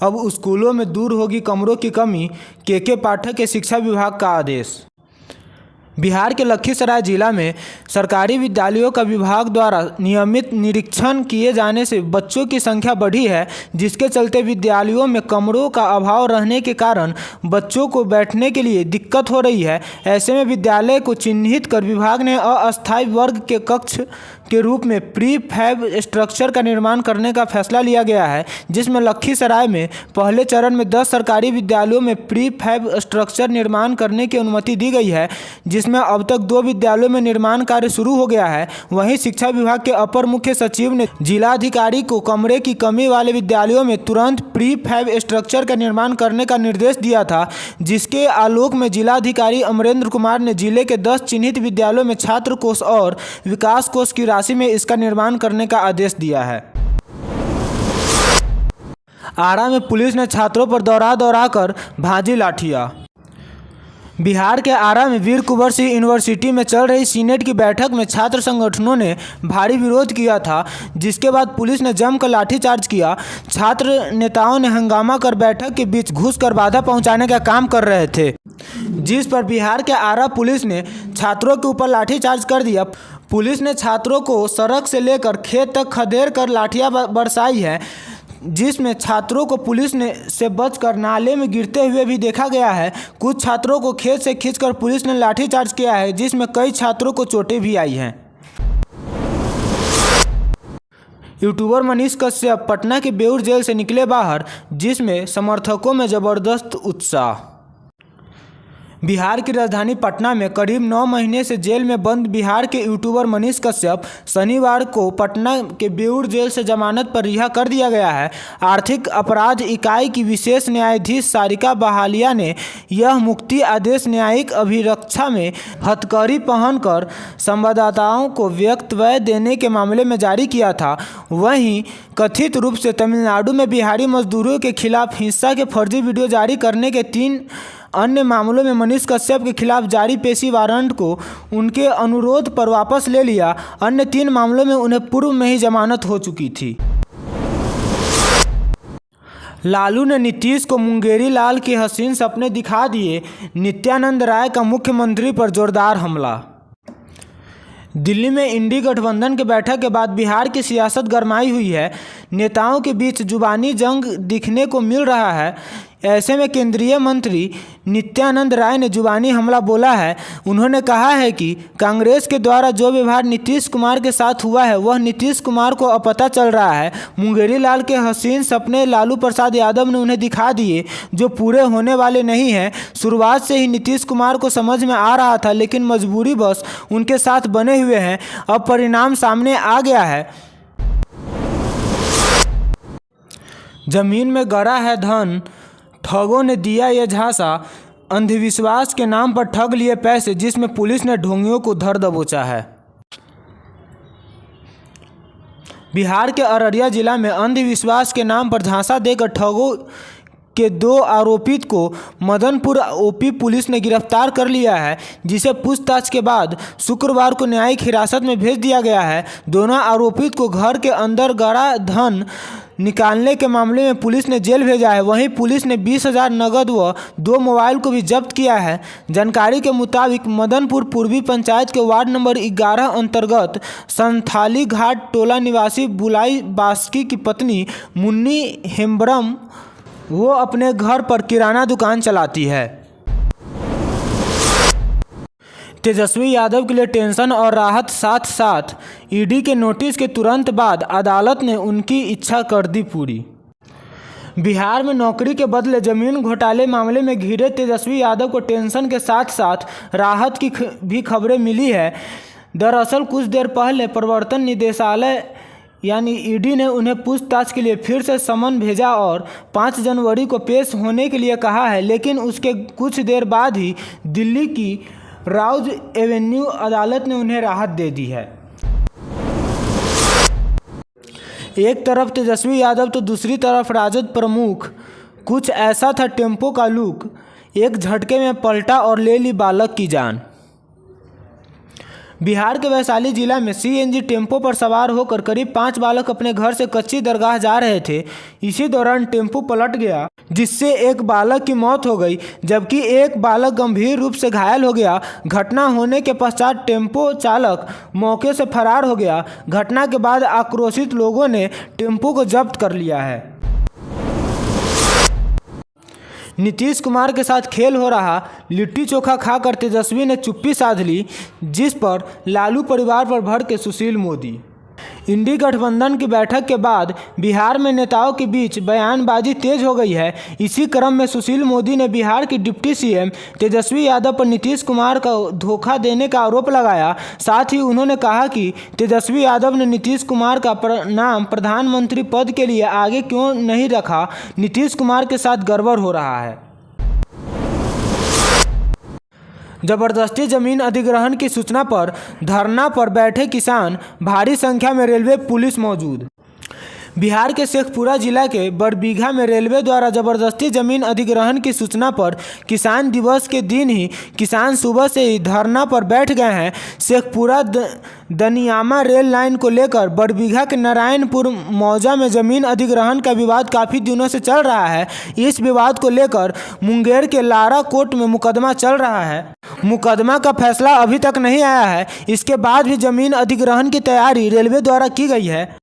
अब स्कूलों में दूर होगी कमरों की कमी, के पाठक के शिक्षा विभाग का आदेश। बिहार के लखीसराय जिला में सरकारी विद्यालयों का विभाग द्वारा नियमित निरीक्षण किए जाने से बच्चों की संख्या बढ़ी है, जिसके चलते विद्यालयों में कमरों का अभाव रहने के कारण बच्चों को बैठने के लिए दिक्कत हो रही है। ऐसे में विद्यालय को चिन्हित कर विभाग ने अस्थायी वर्ग के कक्ष के रूप में प्री फैब स्ट्रक्चर का निर्माण करने का फैसला लिया गया है, जिसमें लखीसराय में पहले चरण में 10 सरकारी विद्यालयों में प्री फैब स्ट्रक्चर निर्माण करने की अनुमति दी गई है, जिसमें अब तक 2 विद्यालयों में निर्माण कार्य शुरू हो गया है। वहीं शिक्षा विभाग के अपर मुख्य सचिव ने जिलाधिकारी को कमरे की कमी वाले विद्यालयों में तुरंत प्री फैब स्ट्रक्चर का निर्माण करने का निर्देश दिया था, जिसके आलोक में जिलाधिकारी अमरेंद्र कुमार ने जिले के 10 चिन्हित विद्यालयों में छात्र कोष और विकास कोष की राशि में इसका निर्माण करने का आदेश दिया है। आरा में पुलिस ने छात्रों पर दौड़ा कर भाजी लाठियां। बिहार के आरा में वीर कुंवर सिंह यूनिवर्सिटी में चल रही सीनेट की बैठक में छात्र संगठनों ने भारी विरोध किया था, जिसके बाद पुलिस ने जमकर लाठीचार्ज किया। छात्र नेताओं ने हंगामा कर बैठक के बीच घुसकर बाधा पहुंचाने का काम कर रहे थे, जिस पर बिहार के आरा पुलिस ने छात्रों के ऊपर लाठीचार्ज कर दिया। पुलिस ने छात्रों को सड़क से लेकर खेत तक खदेड़ कर लाठियां बरसाई है, जिसमें छात्रों को पुलिस ने से बचकर नाले में गिरते हुए भी देखा गया है। कुछ छात्रों को खेत से खींचकर पुलिस ने लाठीचार्ज किया है, जिसमें कई छात्रों को चोटें भी आई हैं। यूट्यूबर मनीष कश्यप पटना के बेउर जेल से निकले बाहर, जिसमें समर्थकों में जबरदस्त उत्साह। बिहार की राजधानी पटना में करीब 9 महीने से जेल में बंद बिहार के यूट्यूबर मनीष कश्यप शनिवार को पटना के बेउर जेल से जमानत पर रिहा कर दिया गया है। आर्थिक अपराध इकाई की विशेष न्यायाधीश सारिका बहालिया ने यह मुक्ति आदेश न्यायिक अभिरक्षा में हथकड़ी पहनकर संवाददाताओं को वक्तव्य देने के मामले में जारी किया था। वहीं कथित रूप से तमिलनाडु में बिहारी मजदूरों के खिलाफ हिंसा के फर्जी वीडियो जारी करने के 3 अन्य मामलों में मनीष कश्यप के खिलाफ जारी पेशी वारंट को उनके अनुरोध पर वापस ले लिया। अन्य 3 मामलों में उन्हें पूर्व में ही जमानत हो चुकी थी। लालू ने नीतीश को मुंगेरी लाल के हसीन सपने दिखा दिए, नित्यानंद राय का मुख्यमंत्री पर जोरदार हमला। दिल्ली में इंडी गठबंधन की बैठक के बाद बिहार की सियासत गरमाई हुई है। नेताओं के बीच जुबानी जंग दिखने को मिल रहा है। ऐसे में केंद्रीय मंत्री नित्यानंद राय ने जुबानी हमला बोला है। उन्होंने कहा है कि कांग्रेस के द्वारा जो व्यवहार नीतीश कुमार के साथ हुआ है वह नीतीश कुमार को अब पता चल रहा है। मुंगेरी लाल के हसीन सपने लालू प्रसाद यादव ने उन्हें दिखा दिए, जो पूरे होने वाले नहीं हैं। शुरुआत से ही नीतीश कुमार को समझ में आ रहा था, लेकिन मजबूरी बस उनके साथ बने हुए हैं। अब परिणाम सामने आ गया है। जमीन में गड़ा है धन, ठगों ने दिया ये झांसा। अंधविश्वास के नाम पर ठग लिए पैसे, जिसमें पुलिस ने ढोंगियों को धर दबोचा है। बिहार के अररिया जिला में अंधविश्वास के नाम पर झांसा देकर ठगों के 2 आरोपित को मदनपुर ओपी पुलिस ने गिरफ्तार कर लिया है, जिसे पूछताछ के बाद शुक्रवार को न्यायिक हिरासत में भेज दिया गया है। दोनों आरोपित को घर के अंदर गड़ा धन निकालने के मामले में पुलिस ने जेल भेजा है। वहीं पुलिस ने 20,000 नगद व 2 मोबाइल को भी जब्त किया है। जानकारी के मुताबिक मदनपुर पूर्वी पंचायत के वार्ड नंबर 11 अंतर्गत संथाली घाट टोला निवासी बुलाई बास्की की पत्नी मुन्नी हेम्ब्रम वो अपने घर पर किराना दुकान चलाती है। तेजस्वी यादव के लिए टेंशन और राहत साथ साथ ईडी के नोटिस के तुरंत बाद अदालत ने उनकी इच्छा कर दी पूरी। बिहार में नौकरी के बदले जमीन घोटाले मामले में घिरे तेजस्वी यादव को टेंशन के साथ साथ राहत की भी खबरें मिली है। दरअसल कुछ देर पहले प्रवर्तन निदेशालय यानी ईडी ने उन्हें पूछताछ के लिए फिर से समन भेजा और 5 जनवरी को पेश होने के लिए कहा है, लेकिन उसके कुछ देर बाद ही दिल्ली की राउज एवेन्यू अदालत ने उन्हें राहत दे दी है। एक तरफ तेजस्वी यादव तो दूसरी तरफ राजद प्रमुख। कुछ ऐसा था टेम्पो का लुक, एक झटके में पलटा और ले ली बालक की जान। बिहार के वैशाली जिला में सीएनजी टेम्पो पर सवार होकर करीब 5 बालक अपने घर से कच्ची दरगाह जा रहे थे। इसी दौरान टेम्पो पलट गया, जिससे एक बालक की मौत हो गई, जबकि एक बालक गंभीर रूप से घायल हो गया। घटना होने के पश्चात टेम्पो चालक मौके से फरार हो गया। घटना के बाद आक्रोशित लोगों ने टेम्पो को जब्त कर लिया है। नीतीश कुमार के साथ खेल हो रहा, लिट्टी चोखा खाकर तेजस्वी ने चुप्पी साध ली, जिस पर लालू परिवार पर भड़के सुशील मोदी। इंडी गठबंधन की बैठक के बाद बिहार में नेताओं के बीच बयानबाजी तेज हो गई है। इसी क्रम में सुशील मोदी ने बिहार की डिप्टी सीएम तेजस्वी यादव पर नीतीश कुमार का धोखा देने का आरोप लगाया। साथ ही उन्होंने कहा कि तेजस्वी यादव ने नीतीश कुमार का नाम प्रधानमंत्री पद के लिए आगे क्यों नहीं रखा। नीतीश कुमार के साथ गड़बड़ हो रहा है। जबरदस्ती जमीन अधिग्रहण की सूचना पर धरना पर बैठे किसान, भारी संख्या में रेलवे पुलिस मौजूद। बिहार के शेखपुरा जिला के बड़बीघा में रेलवे द्वारा जबरदस्ती जमीन अधिग्रहण की सूचना पर किसान दिवस के दिन ही किसान सुबह से ही धरना पर बैठ गए हैं। शेखपुरा दनियामा रेल लाइन को लेकर बड़बीघा के नारायणपुर मौजा में जमीन अधिग्रहण का विवाद काफ़ी दिनों से चल रहा है। इस विवाद को लेकर मुंगेर के लारा कोर्ट में मुकदमा चल रहा है। मुकदमा का फैसला अभी तक नहीं आया है। इसके बाद भी जमीन अधिग्रहण की तैयारी रेलवे द्वारा की गई है,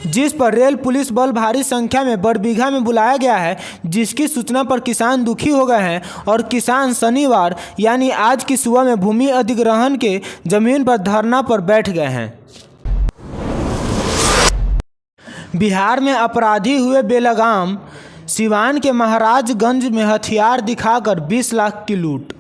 जिस पर रेल पुलिस बल भारी संख्या में बड़बीघा में बुलाया गया है, जिसकी सूचना पर किसान दुखी हो गए हैं और किसान शनिवार यानी आज की सुबह में भूमि अधिग्रहण के जमीन पर धरना पर बैठ गए हैं। बिहार में अपराधी हुए बेलगाम, सिवान के महाराजगंज में हथियार दिखाकर 20 लाख की लूट।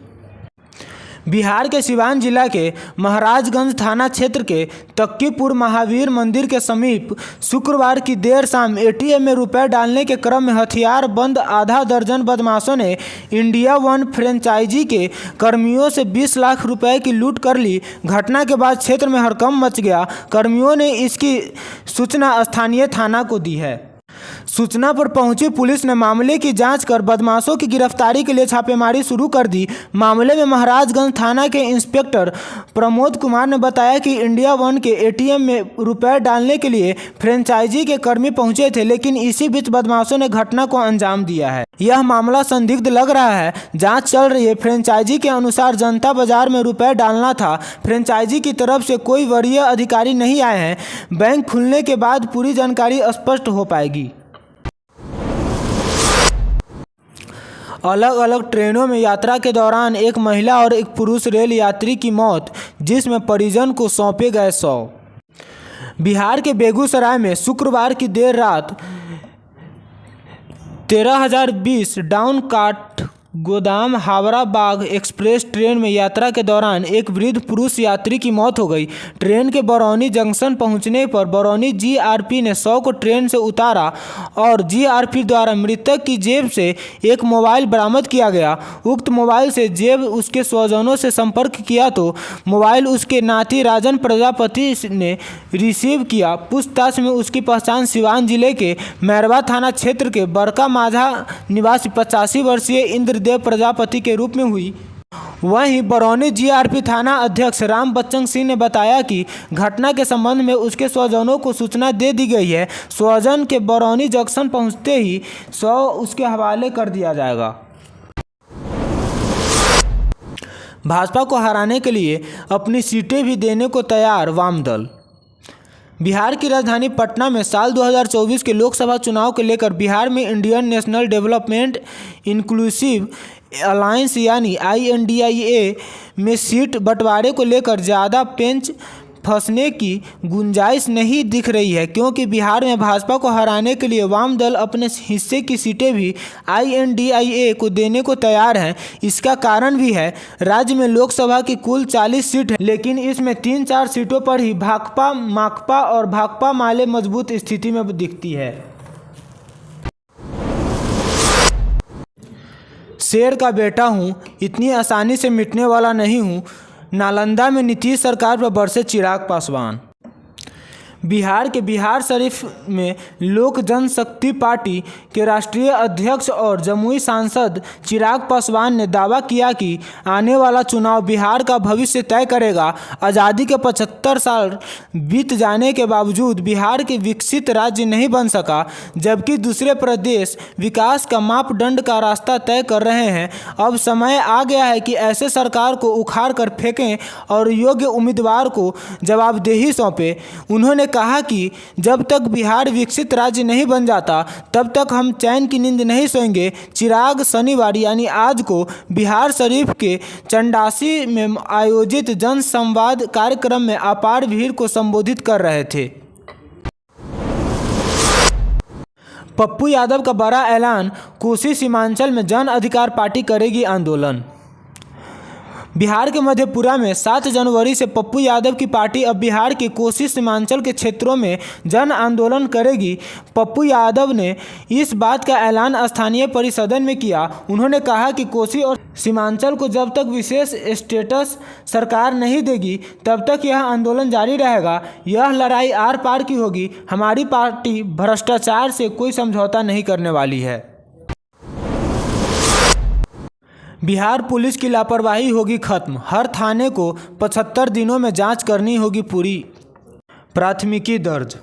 बिहार के सिवान जिला के महाराजगंज थाना क्षेत्र के तक्कीपुर महावीर मंदिर के समीप शुक्रवार की देर शाम एटीएम में रुपए डालने के क्रम में हथियार बंद आधा दर्जन बदमाशों ने इंडिया वन फ्रेंचाइजी के कर्मियों से 20 लाख रुपए की लूट कर ली। घटना के बाद क्षेत्र में हड़कंप मच गया। कर्मियों ने इसकी सूचना स्थानीय थाना को दी है। सूचना पर पहुंची पुलिस ने मामले की जांच कर बदमाशों की गिरफ्तारी के लिए छापेमारी शुरू कर दी। मामले में महाराजगंज थाना के इंस्पेक्टर प्रमोद कुमार ने बताया कि इंडिया वन के एटीएम में रुपए डालने के लिए फ्रेंचाइजी के कर्मी पहुंचे थे, लेकिन इसी बीच बदमाशों ने घटना को अंजाम दिया है। यह मामला संदिग्ध लग रहा है, जांच चल रही है। फ्रेंचाइजी के अनुसार जनता बाजार में रुपए डालना था। फ्रेंचाइजी की तरफ से कोई वरीय अधिकारी नहीं आए हैं। बैंक खुलने के बाद पूरी जानकारी स्पष्ट हो पाएगी। अलग अलग ट्रेनों में यात्रा के दौरान एक महिला और एक पुरुष रेल यात्री की मौत, जिसमें परिजन को सौंपे गए 100। बिहार के बेगूसराय में शुक्रवार की देर रात 13020 डाउन काठ गोदाम हावड़ा बाग एक्सप्रेस ट्रेन में यात्रा के दौरान एक वृद्ध पुरुष यात्री की मौत हो गई। ट्रेन के बरौनी जंक्शन पहुंचने पर बरौनी जीआरपी ने 100 को ट्रेन से उतारा और जीआरपी द्वारा मृतक की जेब से एक मोबाइल बरामद किया गया। उक्त मोबाइल से जेब उसके स्वजनों से संपर्क किया तो मोबाइल उसके नाती राजन प्रजापति ने रिसीव किया। पूछताछ में उसकी पहचान सिवान जिले के मैरवा थाना क्षेत्र के बड़का माझा निवासी 85 वर्षीय इंद्रदेव प्रजापति के रूप में हुई। वहीं बरौनी जीआरपी थाना अध्यक्ष राम बच्चन सिंह ने बताया कि घटना के संबंध में उसके स्वजनों को सूचना दे दी गई है। स्वजन के बरौनी जंक्शन पहुंचते ही 100 उसके हवाले कर दिया जाएगा। भाजपा को हराने के लिए अपनी सीटें भी देने को तैयार वाम दल। बिहार की राजधानी पटना में साल 2024 के लोकसभा चुनाव को लेकर बिहार में Indian national development inclusive alliance यानी INDIA में सीट बंटवारे को लेकर ज़्यादा पेंच फंसने की गुंजाइश नहीं दिख रही है, क्योंकि बिहार में भाजपा को हराने के लिए वाम दल अपने हिस्से की सीटें भी INDIA को देने को तैयार हैं। इसका कारण भी है, राज्य में लोकसभा की कुल 40 सीट है, लेकिन इसमें 3-4 सीटों पर ही भाकपा, माकपा और भाकपा माले मजबूत स्थिति में दिखती है। शेर का बेटा हूँ, इतनी आसानी से मिटने वाला नहीं हूँ। नालंदा में नीतीश सरकार पर बरसे चिराग पासवान। बिहार के बिहार शरीफ में लोक जनशक्ति पार्टी के राष्ट्रीय अध्यक्ष और जमुई सांसद चिराग पासवान ने दावा किया कि आने वाला चुनाव बिहार का भविष्य तय करेगा। आज़ादी के 75 साल बीत जाने के बावजूद बिहार के विकसित राज्य नहीं बन सका, जबकि दूसरे प्रदेश विकास का मापदंड का रास्ता तय कर रहे हैं। अब समय आ गया है कि ऐसे सरकार को उखाड़ कर फेंकें और योग्य उम्मीदवार को जवाबदेही सौंपें। उन्होंने कहा कि जब तक बिहार विकसित राज्य नहीं बन जाता तब तक हम चैन की नींद नहीं सोएंगे। चिराग शनिवार यानी आज को बिहार शरीफ के चंडासी में आयोजित जन संवाद कार्यक्रम में अपार भीड़ को संबोधित कर रहे थे। पप्पू यादव का बड़ा ऐलान, कोसी सीमांचल में जन अधिकार पार्टी करेगी आंदोलन। बिहार के मधेपुरा में 7 जनवरी से पप्पू यादव की पार्टी अब बिहार के कोसी सीमांचल के क्षेत्रों में जन आंदोलन करेगी। पप्पू यादव ने इस बात का ऐलान स्थानीय परिषदन में किया। उन्होंने कहा कि कोसी और सीमांचल को जब तक विशेष स्टेटस सरकार नहीं देगी तब तक यह आंदोलन जारी रहेगा। यह लड़ाई आर पार की होगी। हमारी पार्टी भ्रष्टाचार से कोई समझौता नहीं करने वाली है। बिहार पुलिस की लापरवाही होगी खत्म, हर थाने को 75 दिनों में जांच करनी होगी पूरी। प्राथमिकी दर्ज।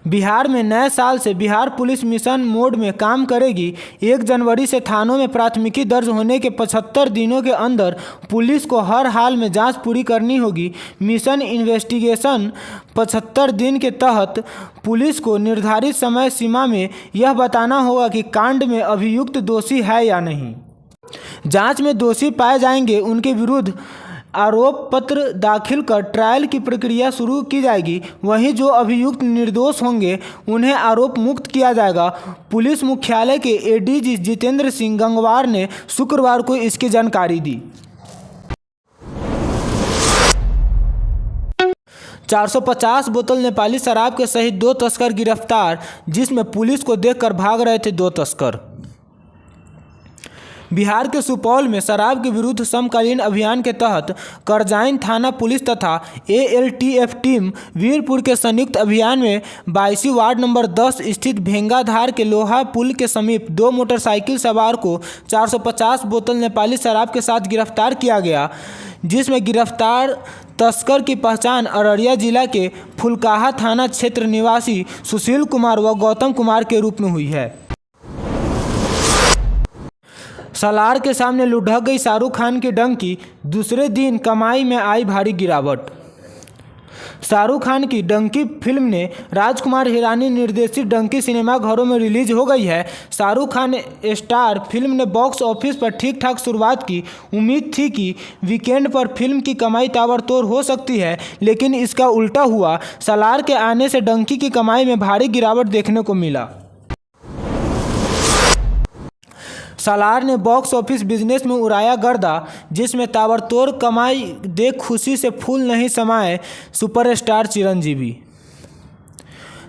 बिहार में नए साल से बिहार पुलिस मिशन मोड में काम करेगी। 1 जनवरी से थानों में प्राथमिकी दर्ज होने के 75 दिनों के अंदर पुलिस को हर हाल में जांच पूरी करनी होगी। मिशन इन्वेस्टिगेशन 75 दिन के तहत पुलिस को निर्धारित समय सीमा में यह बताना होगा कि कांड में अभियुक्त दोषी है या नहीं। जांच में दोषी पाए जाएंगे उनके विरुद्ध आरोप पत्र दाखिल कर ट्रायल की प्रक्रिया शुरू की जाएगी। वहीं जो अभियुक्त निर्दोष होंगे उन्हें आरोप मुक्त किया जाएगा। पुलिस मुख्यालय के एडीजी जितेंद्र सिंह गंगवार ने शुक्रवार को इसकी जानकारी दी। 450 बोतल नेपाली शराब के सहित 2 तस्कर गिरफ्तार, जिसमें पुलिस को देखकर भाग रहे थे 2 तस्कर। बिहार के सुपौल में शराब के विरुद्ध समकालीन अभियान के तहत करजाइन थाना पुलिस तथा एएलटीएफ टीम वीरपुर के संयुक्त अभियान में 22 वार्ड नंबर 10 स्थित भेंगाधार के लोहा पुल के समीप 2 मोटरसाइकिल सवार को 450 बोतल नेपाली शराब के साथ गिरफ्तार किया गया, जिसमें गिरफ्तार तस्कर की पहचान अररिया जिला के फुलकाहा थाना क्षेत्र निवासी सुशील कुमार व गौतम कुमार के रूप में हुई है। सालार के सामने लुढ़क गई शाहरुख खान की डंकी, दूसरे दिन कमाई में आई भारी गिरावट। शाहरुख खान की डंकी फिल्म ने राजकुमार हिरानी निर्देशित डंकी सिनेमाघरों में रिलीज हो गई है। शाहरुख खान स्टार फिल्म ने बॉक्स ऑफिस पर ठीक ठाक शुरुआत की। उम्मीद थी कि वीकेंड पर फिल्म की कमाई ताबड़तोड़ हो सकती है, लेकिन इसका उल्टा हुआ। सालार के आने से डंकी की कमाई में भारी गिरावट देखने को मिला। सालार ने बॉक्स ऑफिस बिजनेस में उड़ाया गर्दा, जिसमें ताबड़तोड़ कमाई देख खुशी से फूल नहीं समाये सुपरस्टार चिरंजीवी।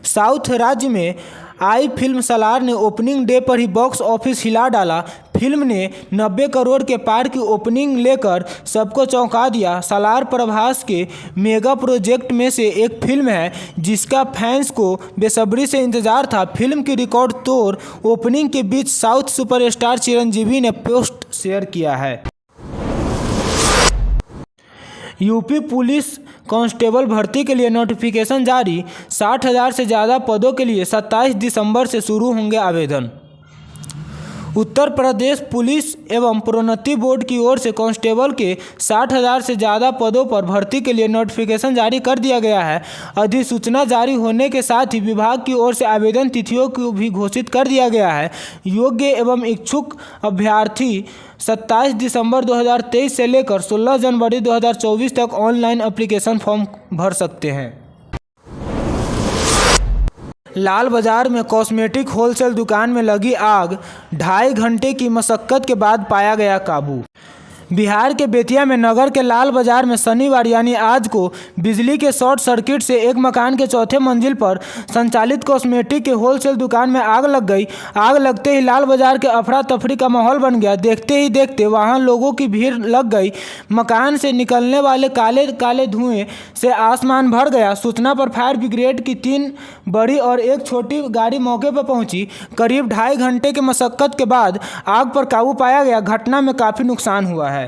साउथ राज्य में आई फिल्म सालार ने ओपनिंग डे पर ही बॉक्स ऑफिस हिला डाला। फिल्म ने 90 करोड़ के पार की ओपनिंग लेकर सबको चौंका दिया। सालार प्रभास के मेगा प्रोजेक्ट में से एक फिल्म है जिसका फैंस को बेसब्री से इंतजार था। फिल्म की रिकॉर्ड तोड़ ओपनिंग के बीच साउथ सुपरस्टार चिरंजीवी ने पोस्ट शेयर किया है। यूपी पुलिस कांस्टेबल भर्ती के लिए नोटिफिकेशन जारी। 60,000 से ज़्यादा पदों के लिए 27 दिसंबर से शुरू होंगे आवेदन। उत्तर प्रदेश पुलिस एवं प्रोन्नति बोर्ड की ओर से कांस्टेबल के 60,000 से ज़्यादा पदों पर भर्ती के लिए नोटिफिकेशन जारी कर दिया गया है। अधिसूचना जारी होने के साथ ही विभाग की ओर से आवेदन तिथियों को भी घोषित कर दिया गया है। योग्य एवं इच्छुक अभ्यर्थी 27 दिसंबर 2023 से लेकर 16 जनवरी 2024 तक ऑनलाइन एप्लीकेशन फॉर्म भर सकते हैं। लाल बाजार में कॉस्मेटिक होलसेल दुकान में लगी आग, 2.5 घंटे की मशक्कत के बाद पाया गया काबू। बिहार के बेतिया में नगर के लाल बाजार में शनिवार यानी आज को बिजली के शॉर्ट सर्किट से एक मकान के चौथे मंजिल पर संचालित कॉस्मेटिक के होलसेल दुकान में आग लग गई। आग लगते ही लाल बाजार के अफरा तफरी का माहौल बन गया। देखते ही देखते वहां लोगों की भीड़ लग गई। मकान से निकलने वाले काले काले धुएं से आसमान भर गया। सूचना पर फायर ब्रिगेड की 3 बड़ी और एक छोटी गाड़ी मौके पर पहुंची। करीब 2.5 घंटे के मशक्कत के बाद आग पर काबू पाया गया। घटना में काफी नुकसान हुआ है।